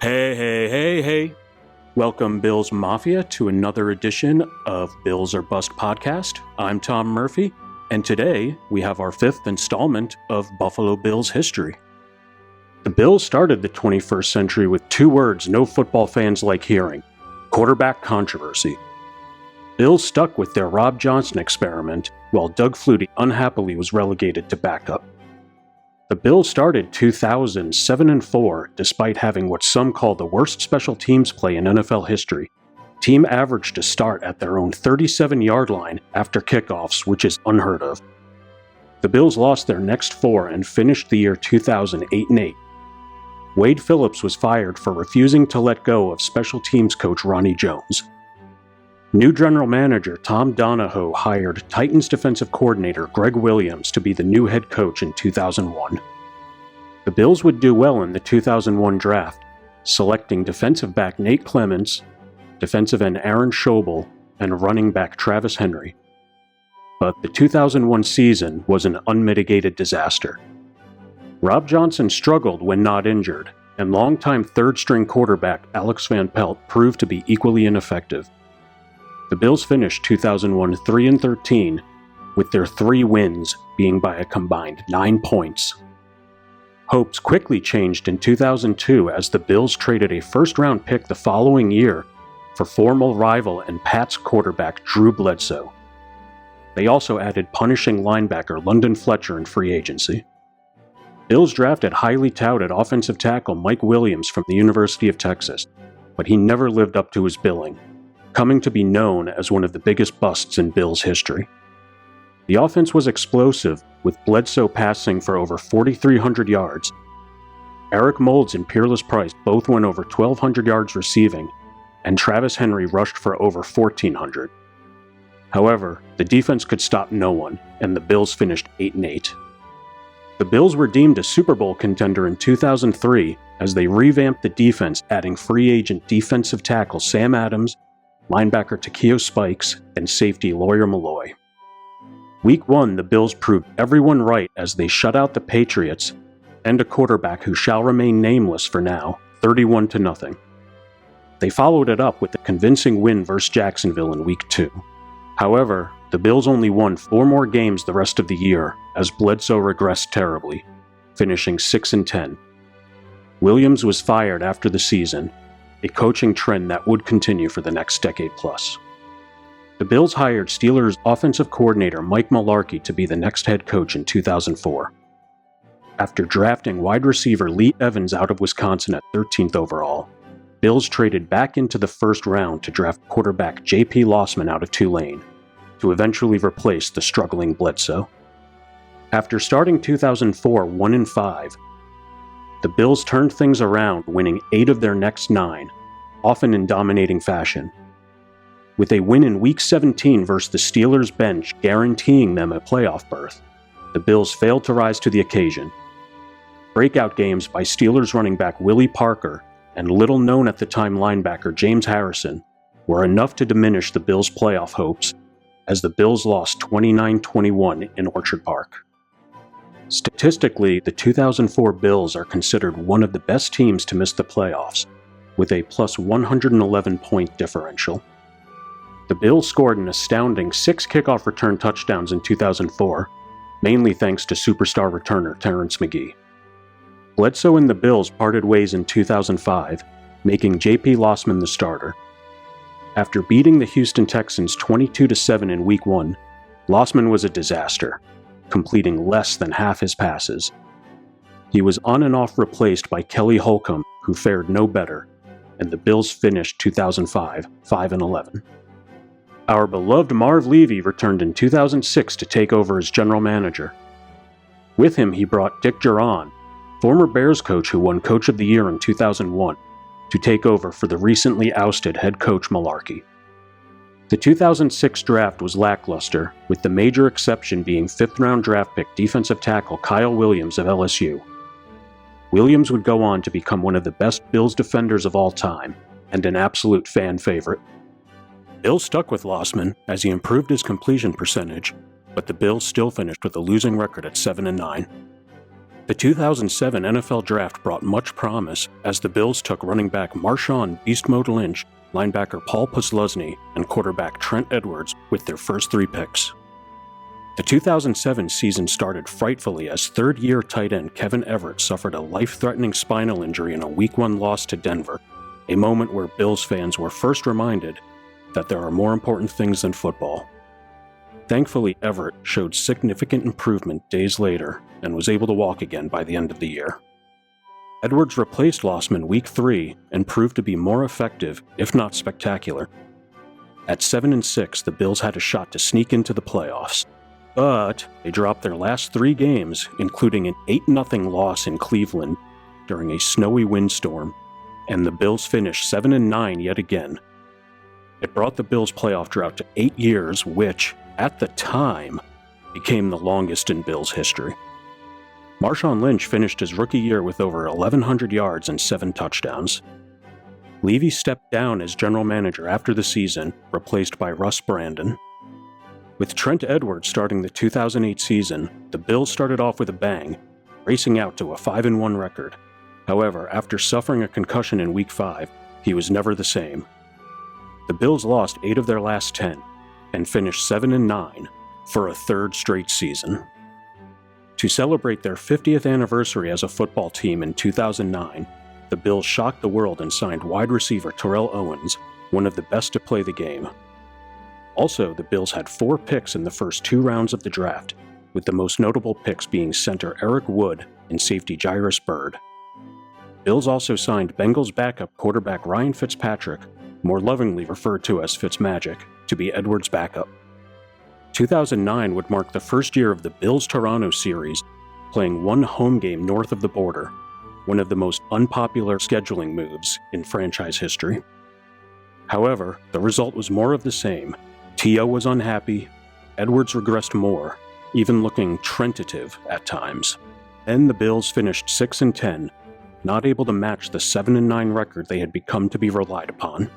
Hey. Welcome, Bills Mafia, to another edition of Bills or Bust podcast. I'm Tom Murphy, and today we have our fifth installment of Buffalo Bills history. The Bills started the 21st century with two words no football fans like hearing: quarterback controversy. Bills stuck with their Rob Johnson experiment, while Doug Flutie unhappily was relegated to backup. The Bills started 2000 7-4 despite having what some call the worst special teams play in NFL history. Team averaged to start at their own 37-yard line after kickoffs, which is unheard of. The Bills lost their next four and finished the year 2000 8-8. Wade Phillips was fired for refusing to let go of special teams coach Ronnie Jones. New general manager Tom Donahoe hired Titans defensive coordinator Greg Williams to be the new head coach in 2001. The Bills would do well in the 2001 draft, selecting defensive back Nate Clements, defensive end Aaron Schobel, and running back Travis Henry. But the 2001 season was an unmitigated disaster. Rob Johnson struggled when not injured, and longtime third-string quarterback Alex Van Pelt proved to be equally ineffective. The Bills finished 2001 3-13, with their 3 wins being by a combined 9 points. Hopes quickly changed in 2002 as the Bills traded a first-round pick the following year for former rival and Pats quarterback Drew Bledsoe. They also added punishing linebacker London Fletcher in free agency. Bills drafted highly touted offensive tackle Mike Williams from the University of Texas, but he never lived up to his billing, coming to be known as one of the biggest busts in Bills history. The offense was explosive, with Bledsoe passing for over 4,300 yards. Eric Moulds and Peerless Price both went over 1,200 yards receiving, and Travis Henry rushed for over 1,400. However, the defense could stop no one, and the Bills finished 8-8. The Bills were deemed a Super Bowl contender in 2003 as they revamped the defense, adding free agent defensive tackle Sam Adams, linebacker Takeo Spikes, and safety Lawyer Malloy. Week 1, the Bills proved everyone right as they shut out the Patriots and a quarterback who shall remain nameless for now, 31-0. They followed it up with a convincing win versus Jacksonville in Week 2. However, the Bills only won 4 more games the rest of the year as Bledsoe regressed terribly, finishing 6-10. Williams was fired after the season, a coaching trend that would continue for the next decade plus. The Bills hired Steelers offensive coordinator Mike Mularkey to be the next head coach in 2004. After drafting wide receiver Lee Evans out of Wisconsin at 13th overall, Bills traded back into the first round to draft quarterback J.P. Lossman out of Tulane, to eventually replace the struggling Bledsoe. After starting 2004 1-5, the Bills turned things around, winning 8 of their next 9, often in dominating fashion. With a win in Week 17 versus the Steelers bench guaranteeing them a playoff berth, the Bills failed to rise to the occasion. Breakout games by Steelers running back Willie Parker and little-known at the time linebacker James Harrison were enough to diminish the Bills' playoff hopes, as the Bills lost 29-21 in Orchard Park. Statistically, the 2004 Bills are considered one of the best teams to miss the playoffs, with a plus 111-point differential. The Bills scored an astounding 6 kickoff return touchdowns in 2004, mainly thanks to superstar returner Terrence McGee. Bledsoe and the Bills parted ways in 2005, making J.P. Lossman the starter. After beating the Houston Texans 22-7 in Week 1, Lossman was a disaster, completing less than half his passes. He was on and off replaced by Kelly Holcomb, who fared no better, and the Bills finished 2005 5-11. Our beloved Marv Levy returned in 2006 to take over as general manager. With him, he brought Dick Jauron, former Bears coach who won Coach of the Year in 2001, to take over for the recently ousted head coach Mularkey. The 2006 draft was lackluster, with the major exception being 5th-round draft pick defensive tackle Kyle Williams of LSU. Williams would go on to become one of the best Bills defenders of all time, and an absolute fan favorite. Bills stuck with Lossman as he improved his completion percentage, but the Bills still finished with a losing record at 7-9. The 2007 NFL Draft brought much promise as the Bills took running back Marshawn Beast Mode Lynch, linebacker Paul Posluszny, and quarterback Trent Edwards with their first 3 picks. The 2007 season started frightfully as third-year tight end Kevin Everett suffered a life-threatening spinal injury in a Week 1 loss to Denver, a moment where Bills fans were first reminded that there are more important things than football. Thankfully, Everett showed significant improvement days later and was able to walk again by the end of the year. Edwards replaced Lossman Week 3 and proved to be more effective, if not spectacular. At 7-6, the Bills had a shot to sneak into the playoffs, but they dropped their last 3 games, including an 8-0 loss in Cleveland during a snowy windstorm, and the Bills finished 7-9 yet again. It brought the Bills' playoff drought to 8 years, which, at the time, became the longest in Bills history. Marshawn Lynch finished his rookie year with over 1,100 yards and 7 touchdowns. Levy stepped down as general manager after the season, replaced by Russ Brandon. With Trent Edwards starting the 2008 season, the Bills started off with a bang, racing out to a 5-1 record. However, after suffering a concussion in Week 5, he was never the same. The Bills lost 8 of their last 10, and finished 7-9 for a 3rd straight season. To celebrate their 50th anniversary as a football team in 2009, the Bills shocked the world and signed wide receiver Terrell Owens, one of the best to play the game. Also, the Bills had 4 picks in the first 2 rounds of the draft, with the most notable picks being center Eric Wood and safety Jairus Byrd. Bills also signed Bengals backup quarterback Ryan Fitzpatrick, more lovingly referred to as Fitzmagic, to be Edwards' backup. 2009 would mark the first year of the Bills-Toronto series, playing 1 home game north of the border, one of the most unpopular scheduling moves in franchise history. However, the result was more of the same. T.O. was unhappy, Edwards regressed more, even looking Trentative at times. Then the Bills finished 6-10, not able to match the 7-9 record they had become to be relied upon.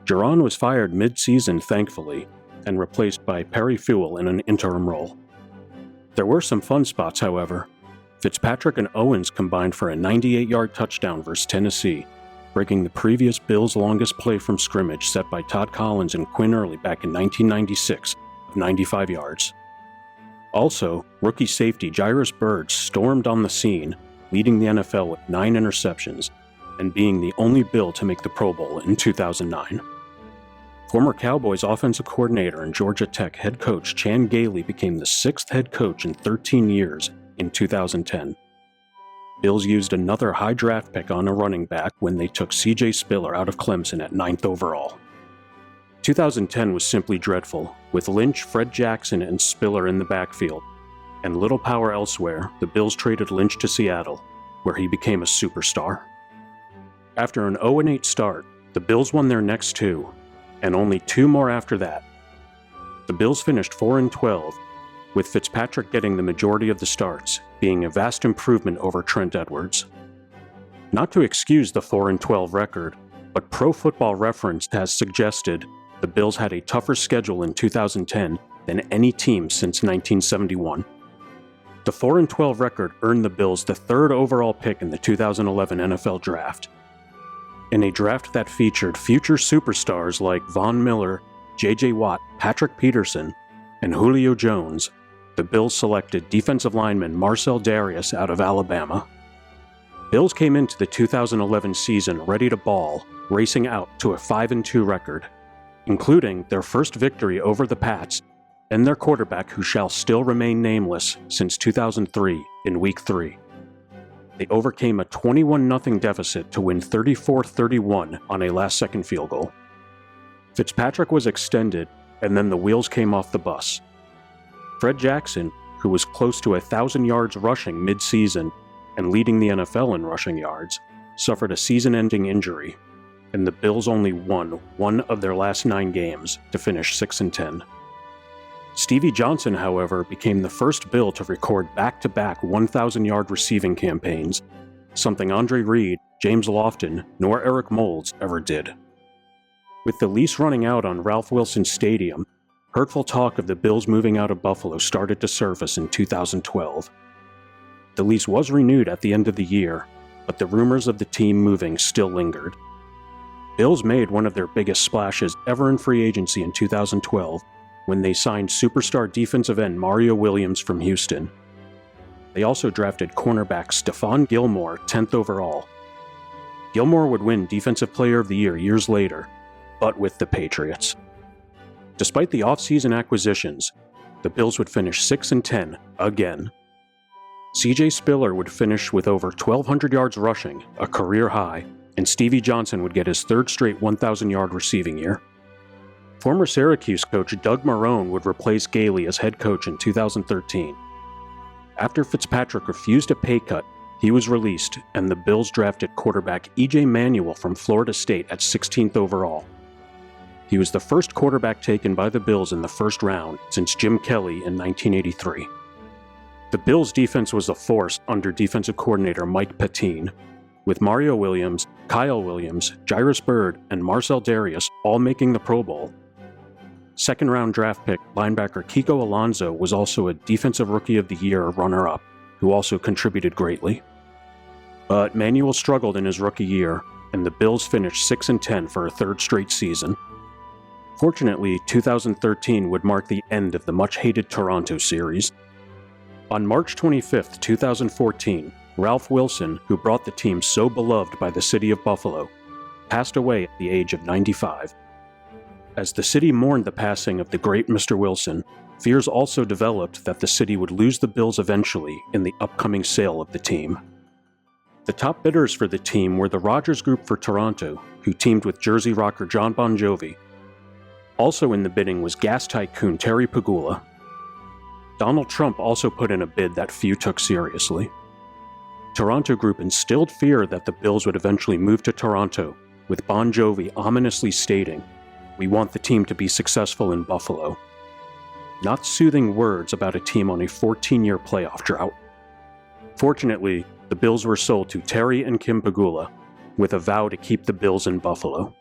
Jaron was fired mid-season, thankfully, and replaced by Perry Fewell in an interim role. There were some fun spots, however. Fitzpatrick and Owens combined for a 98-yard touchdown versus Tennessee, breaking the previous Bills' longest play from scrimmage set by Todd Collins and Quinn Early back in 1996 of 95 yards. Also, rookie safety Jairus Byrd stormed on the scene, leading the NFL with 9 interceptions, and being the only Bill to make the Pro Bowl in 2009. Former Cowboys offensive coordinator and Georgia Tech head coach Chan Gailey became the 6th head coach in 13 years in 2010. Bills used another high draft pick on a running back when they took C.J. Spiller out of Clemson at 9th overall. 2010 was simply dreadful, with Lynch, Fred Jackson, and Spiller in the backfield, and little power elsewhere. The Bills traded Lynch to Seattle, where he became a superstar. After an 0-8 start, the Bills won their next 2, and only 2 more after that. The Bills finished 4-12, with Fitzpatrick getting the majority of the starts, being a vast improvement over Trent Edwards. Not to excuse the 4-12 record, but Pro Football Reference has suggested the Bills had a tougher schedule in 2010 than any team since 1971. The 4-12 record earned the Bills the 3rd overall pick in the 2011 NFL Draft. In a draft that featured future superstars like Von Miller, J.J. Watt, Patrick Peterson, and Julio Jones, the Bills selected defensive lineman Marcel Darius out of Alabama. Bills came into the 2011 season ready to ball, racing out to a 5-2 record, including their first victory over the Pats and their quarterback who shall still remain nameless since 2003 in Week 3. They overcame a 21-0 deficit to win 34-31 on a last-second field goal. Fitzpatrick was extended, and then the wheels came off the bus. Fred Jackson, who was close to 1,000 yards rushing mid-season and leading the NFL in rushing yards, suffered a season-ending injury, and the Bills only won 1 of their last 9 games to finish 6-10. Stevie Johnson, however, became the first Bill to record back-to-back 1,000-yard receiving campaigns, something Andre Reed, James Lofton, nor Eric Moulds ever did. With the lease running out on Ralph Wilson Stadium, hurtful talk of the Bills moving out of Buffalo started to surface in 2012. The lease was renewed at the end of the year, but the rumors of the team moving still lingered. Bills made one of their biggest splashes ever in free agency in 2012 when they signed superstar defensive end Mario Williams from Houston. They also drafted cornerback Stephon Gilmore 10th overall. Gilmore would win Defensive Player of the Year years later, but with the Patriots. Despite the offseason acquisitions, the Bills would finish 6-10 again. C.J. Spiller would finish with over 1,200 yards rushing, a career high, and Stevie Johnson would get his third straight 1,000-yard receiving year. Former Syracuse coach Doug Marrone would replace Gailey as head coach in 2013. After Fitzpatrick refused a pay cut, he was released, and the Bills drafted quarterback E.J. Manuel from Florida State at 16th overall. He was the first quarterback taken by the Bills in the first round since Jim Kelly in 1983. The Bills' defense was a force under defensive coordinator Mike Pettine, with Mario Williams, Kyle Williams, Jairus Byrd, and Marcell Dareus all making the Pro Bowl. Second-round draft pick linebacker Kiko Alonso was also a Defensive Rookie of the Year runner-up, who also contributed greatly. But Manuel struggled in his rookie year, and the Bills finished 6-10 for a third straight season. Fortunately, 2013 would mark the end of the much-hated Toronto series. On March 25, 2014, Ralph Wilson, who brought the team so beloved by the city of Buffalo, passed away at the age of 95. As the city mourned the passing of the great Mr. Wilson, fears also developed that the city would lose the Bills eventually in the upcoming sale of the team. The top bidders for the team were the Rogers Group for Toronto, who teamed with Jersey rocker Jon Bon Jovi. Also in the bidding was gas tycoon Terry Pegula. Donald Trump also put in a bid that few took seriously. Toronto Group instilled fear that the Bills would eventually move to Toronto, with Bon Jovi ominously stating, "We want the team to be successful in Buffalo." Not soothing words about a team on a 14-year playoff drought. Fortunately, the Bills were sold to Terry and Kim Pegula, with a vow to keep the Bills in Buffalo.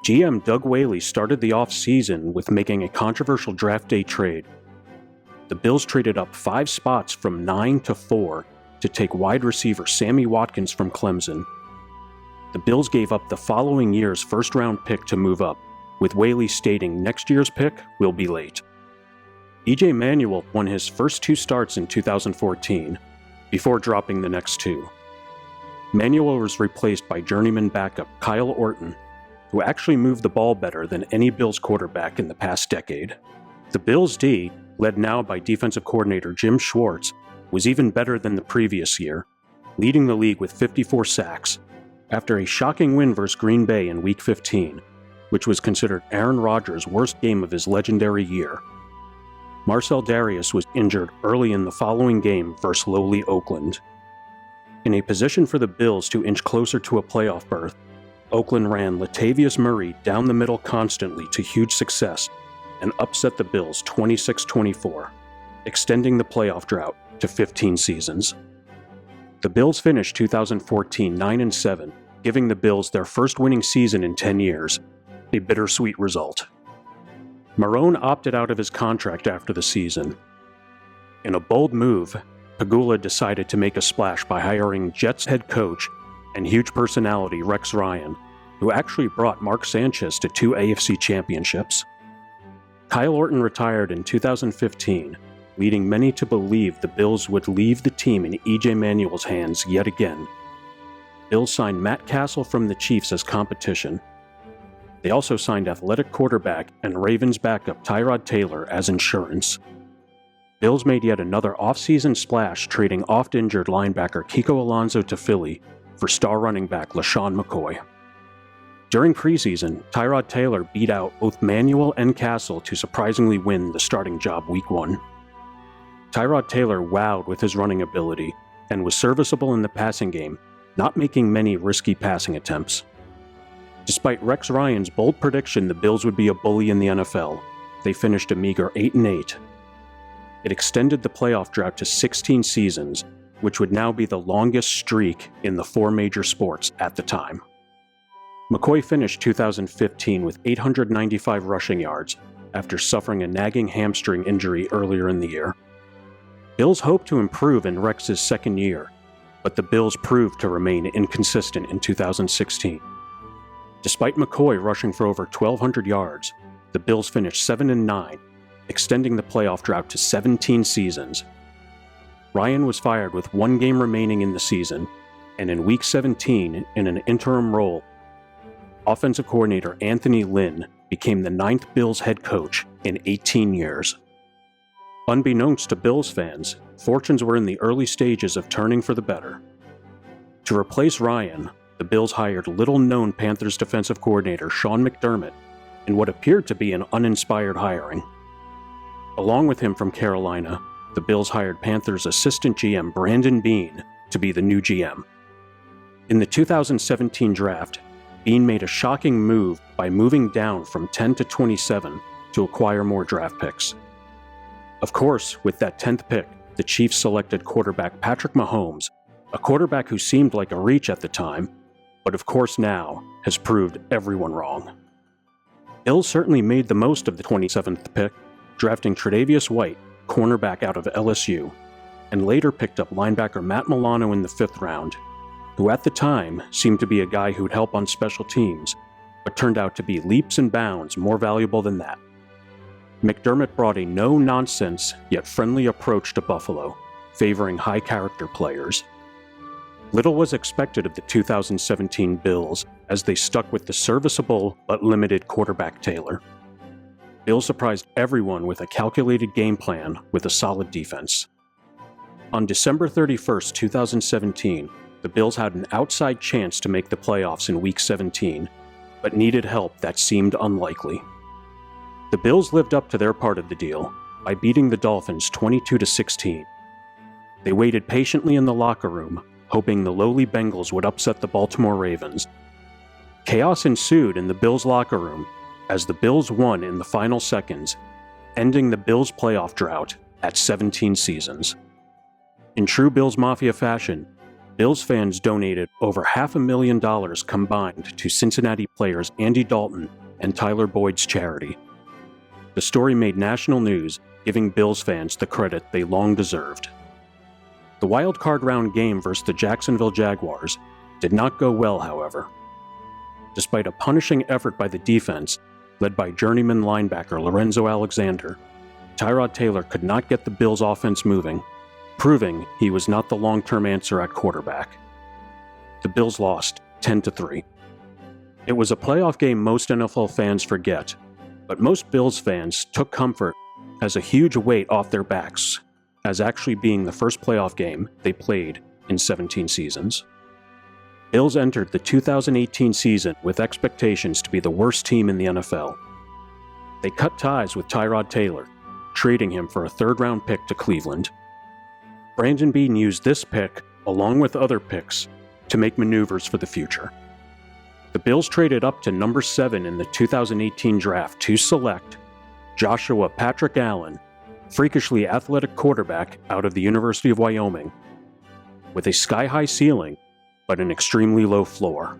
GM Doug Whaley started the offseason with making a controversial draft day trade. The Bills traded up 5 spots from 9 to 4 to take wide receiver Sammy Watkins from Clemson. The Bills gave up the following year's first-round pick to move up, with Whaley stating next year's pick will be late. E.J. Manuel won his first 2 starts in 2014, before dropping the next 2. Manuel was replaced by journeyman backup Kyle Orton, who actually moved the ball better than any Bills quarterback in the past decade. The Bills' D, led now by defensive coordinator Jim Schwartz, was even better than the previous year, leading the league with 54 sacks, after a shocking win versus Green Bay in Week 15, which was considered Aaron Rodgers' worst game of his legendary year. Marcell Dareus was injured early in the following game versus lowly Oakland. In a position for the Bills to inch closer to a playoff berth, Oakland ran Latavius Murray down the middle constantly to huge success and upset the Bills 26-24, extending the playoff drought to 15 seasons. The Bills finished 2014 9-7, giving the Bills their first winning season in 10 years, a bittersweet result. Marrone opted out of his contract after the season. In a bold move, Pegula decided to make a splash by hiring Jets head coach and huge personality Rex Ryan, who actually brought Mark Sanchez to 2 AFC championships. Kyle Orton retired in 2015, leading many to believe the Bills would leave the team in E.J. Manuel's hands yet again. Bills signed Matt Castle from the Chiefs as competition. They also signed athletic quarterback and Ravens backup Tyrod Taylor as insurance. Bills made yet another offseason splash, trading oft-injured linebacker Kiko Alonso to Philly for star running back LaShawn McCoy. During preseason, Tyrod Taylor beat out both Manuel and Castle to surprisingly win the starting job Week 1. Tyrod Taylor wowed with his running ability and was serviceable in the passing game, not making many risky passing attempts. Despite Rex Ryan's bold prediction the Bills would be a bully in the NFL, they finished a meager 8-8. It extended the playoff drought to 16 seasons, which would now be the longest streak in the 4 major sports at the time. McCoy finished 2015 with 895 rushing yards after suffering a nagging hamstring injury earlier in the year. Bills hoped to improve in Rex's second year, but the Bills proved to remain inconsistent in 2016. Despite McCoy rushing for over 1,200 yards, the Bills finished 7-9, extending the playoff drought to 17 seasons. Ryan was fired with one game remaining in the season, and in Week 17, in an interim role, offensive coordinator Anthony Lynn became the 9th Bills head coach in 18 years. Unbeknownst to Bills fans, fortunes were in the early stages of turning for the better. To replace Ryan, the Bills hired little-known Panthers defensive coordinator Sean McDermott in what appeared to be an uninspired hiring. Along with him from Carolina, the Bills hired Panthers assistant GM Brandon Beane to be the new GM. In the 2017 draft, Beane made a shocking move by moving down from 10 to 27 to acquire more draft picks. Of course, with that 10th pick, the Chiefs selected quarterback Patrick Mahomes, a quarterback who seemed like a reach at the time, but of course now has proved everyone wrong. Bills certainly made the most of the 27th pick, drafting Tre'Davious White, cornerback out of LSU, and later picked up linebacker Matt Milano in the 5th round, who at the time seemed to be a guy who'd help on special teams, but turned out to be leaps and bounds more valuable than that. McDermott brought a no-nonsense yet friendly approach to Buffalo, favoring high-character players. Little was expected of the 2017 Bills as they stuck with the serviceable but limited quarterback Taylor. Bills surprised everyone with a calculated game plan with a solid defense. On December 31, 2017, the Bills had an outside chance to make the playoffs in Week 17, but needed help that seemed unlikely. The Bills lived up to their part of the deal by beating the Dolphins 22-16. They waited patiently in the locker room, hoping the lowly Bengals would upset the Baltimore Ravens. Chaos ensued in the Bills' locker room as the Bills won in the final seconds, ending the Bills' playoff drought at 17 seasons. In true Bills Mafia fashion, Bills fans donated over $500,000 combined to Cincinnati players Andy Dalton and Tyler Boyd's charity. The story made national news, giving Bills fans the credit they long deserved. The wild card round game versus the Jacksonville Jaguars did not go well, however. Despite a punishing effort by the defense, led by journeyman linebacker Lorenzo Alexander, Tyrod Taylor could not get the Bills' offense moving, proving he was not the long-term answer at quarterback. The Bills lost 10-3. It was a playoff game most NFL fans forget, but most Bills fans took comfort as a huge weight off their backs, as actually being the first playoff game they played in 17 seasons. Bills entered the 2018 season with expectations to be the worst team in the NFL. They cut ties with Tyrod Taylor, trading him for a third-round pick to Cleveland. Brandon Beane used this pick, along with other picks, to make maneuvers for the future. The Bills traded up to number 7 in the 2018 draft to select Joshua Patrick Allen, freakishly athletic quarterback out of the University of Wyoming, with a sky-high ceiling but an extremely low floor.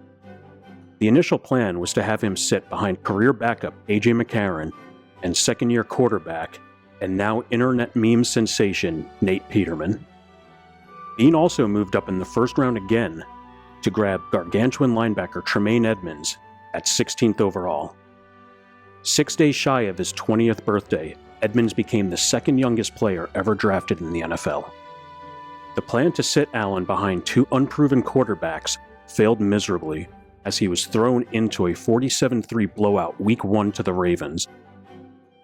The initial plan was to have him sit behind career backup A.J. McCarron and second-year quarterback and now internet meme sensation Nate Peterman. Beane also moved up in the first round again to grab gargantuan linebacker Tremaine Edmunds at 16th overall. 6 days shy of his 20th birthday, Edmunds became the second youngest player ever drafted in the NFL. The plan to sit Allen behind two unproven quarterbacks failed miserably as he was thrown into a 47-3 blowout Week 1 to the Ravens.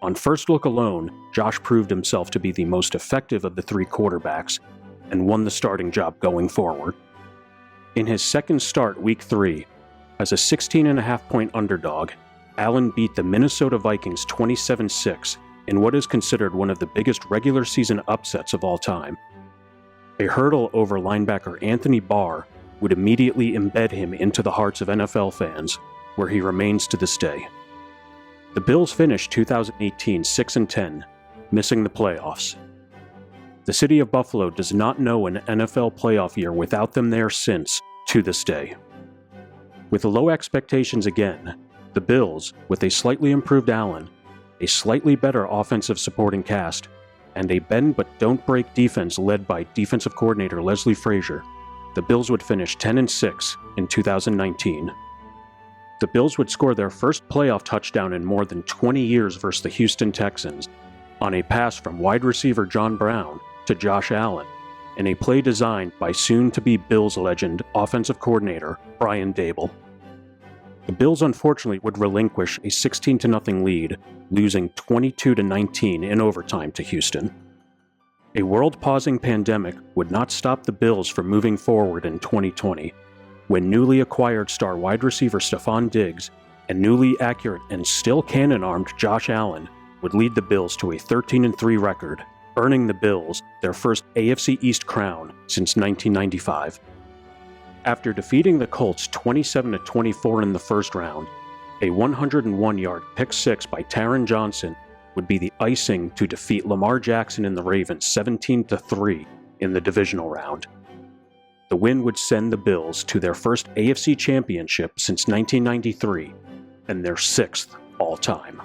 On first look alone, Josh proved himself to be the most effective of the three quarterbacks and won the starting job going forward. In his second start, Week 3, as a 16.5-point underdog, Allen beat the Minnesota Vikings 27-6 in what is considered one of the biggest regular season upsets of all time. A hurdle over linebacker Anthony Barr would immediately embed him into the hearts of NFL fans, where he remains to this day. The Bills finished 2018 6-10, missing the playoffs. The city of Buffalo does not know an NFL playoff year without them there since, to this day. With low expectations again, the Bills, with a slightly improved Allen, a slightly better offensive supporting cast, and a bend-but-don't-break defense led by defensive coordinator Leslie Frazier, the Bills would finish 10-6 in 2019. The Bills would score their first playoff touchdown in more than 20 years versus the Houston Texans on a pass from wide receiver John Brown to Josh Allen in a play designed by soon-to-be Bills legend offensive coordinator Brian Daboll. The Bills unfortunately would relinquish a 16-0 lead, losing 22-19 in overtime to Houston. A world-pausing pandemic would not stop the Bills from moving forward in 2020, when newly acquired star wide receiver Stefon Diggs and newly accurate and still cannon-armed Josh Allen would lead the Bills to a 13-3 record, earning the Bills their first AFC East crown since 1995. After defeating the Colts 27-24 in the first round, a 101-yard pick-six by Taron Johnson would be the icing to defeat Lamar Jackson and the Ravens 17-3 in the divisional round. The win would send the Bills to their first AFC championship since 1993 and their sixth all-time.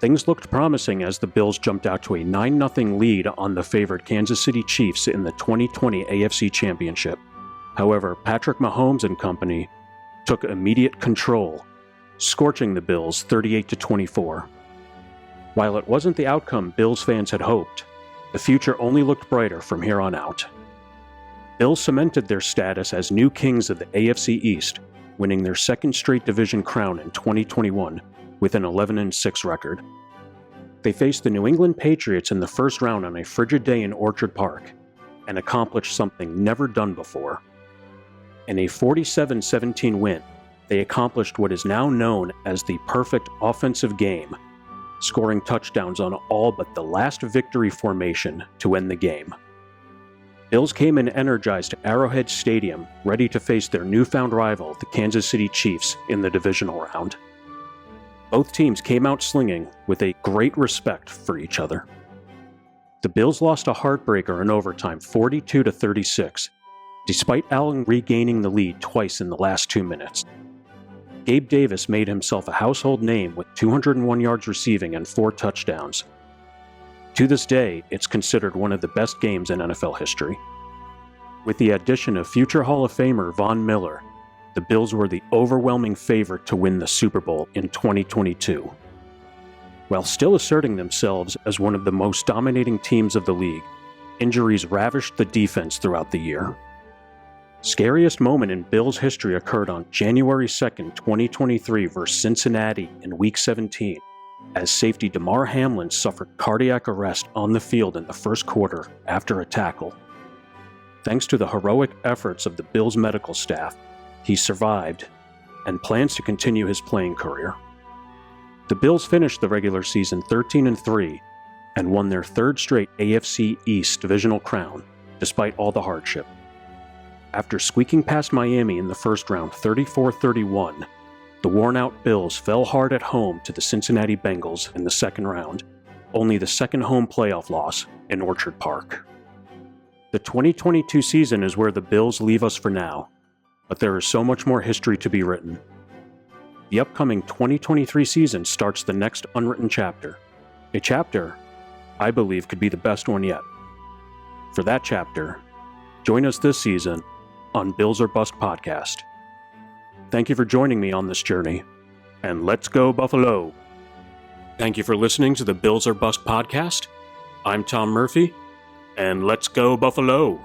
Things looked promising as the Bills jumped out to a 9-0 lead on the favored Kansas City Chiefs in the 2020 AFC Championship. However, Patrick Mahomes and company took immediate control, scorching the Bills 38-24. While it wasn't the outcome Bills fans had hoped, the future only looked brighter from here on out. Bills cemented their status as new kings of the AFC East, winning their second straight division crown in 2021 with an 11-6 record. They faced the New England Patriots in the first round on a frigid day in Orchard Park and accomplished something never done before. In a 47-17 win, they accomplished what is now known as the perfect offensive game, scoring touchdowns on all but the last victory formation to end the game. Bills came in energized to Arrowhead Stadium, ready to face their newfound rival, the Kansas City Chiefs, in the divisional round. Both teams came out slinging with a great respect for each other. The Bills lost a heartbreaker in overtime 42-36, despite Allen regaining the lead twice in the last 2 minutes. Gabe Davis made himself a household name with 201 yards receiving and 4 touchdowns. To this day, it's considered one of the best games in NFL history. With the addition of future Hall of Famer Von Miller, the Bills were the overwhelming favorite to win the Super Bowl in 2022. While still asserting themselves as one of the most dominating teams of the league, injuries ravished the defense throughout the year. Scariest moment in Bills history occurred on January 2nd, 2023 versus Cincinnati in Week 17, as safety Damar Hamlin suffered cardiac arrest on the field in the first quarter after a tackle. Thanks to the heroic efforts of the Bills medical staff, he survived and plans to continue his playing career. The Bills finished the regular season 13-3 and won their third straight AFC East divisional crown, despite all the hardship. After squeaking past Miami in the first round 34-31, the worn-out Bills fell hard at home to the Cincinnati Bengals in the second round, only the second home playoff loss in Orchard Park. The 2022 season is where the Bills leave us for now, but there is so much more history to be written. The upcoming 2023 season starts the next unwritten chapter, a chapter I believe could be the best one yet. For that chapter, join us this season on Bills or Bust Podcast. Thank you for joining me on this journey, and let's go Buffalo! Thank you for listening to the Bills or Bust Podcast. I'm Tom Murphy, and let's go Buffalo!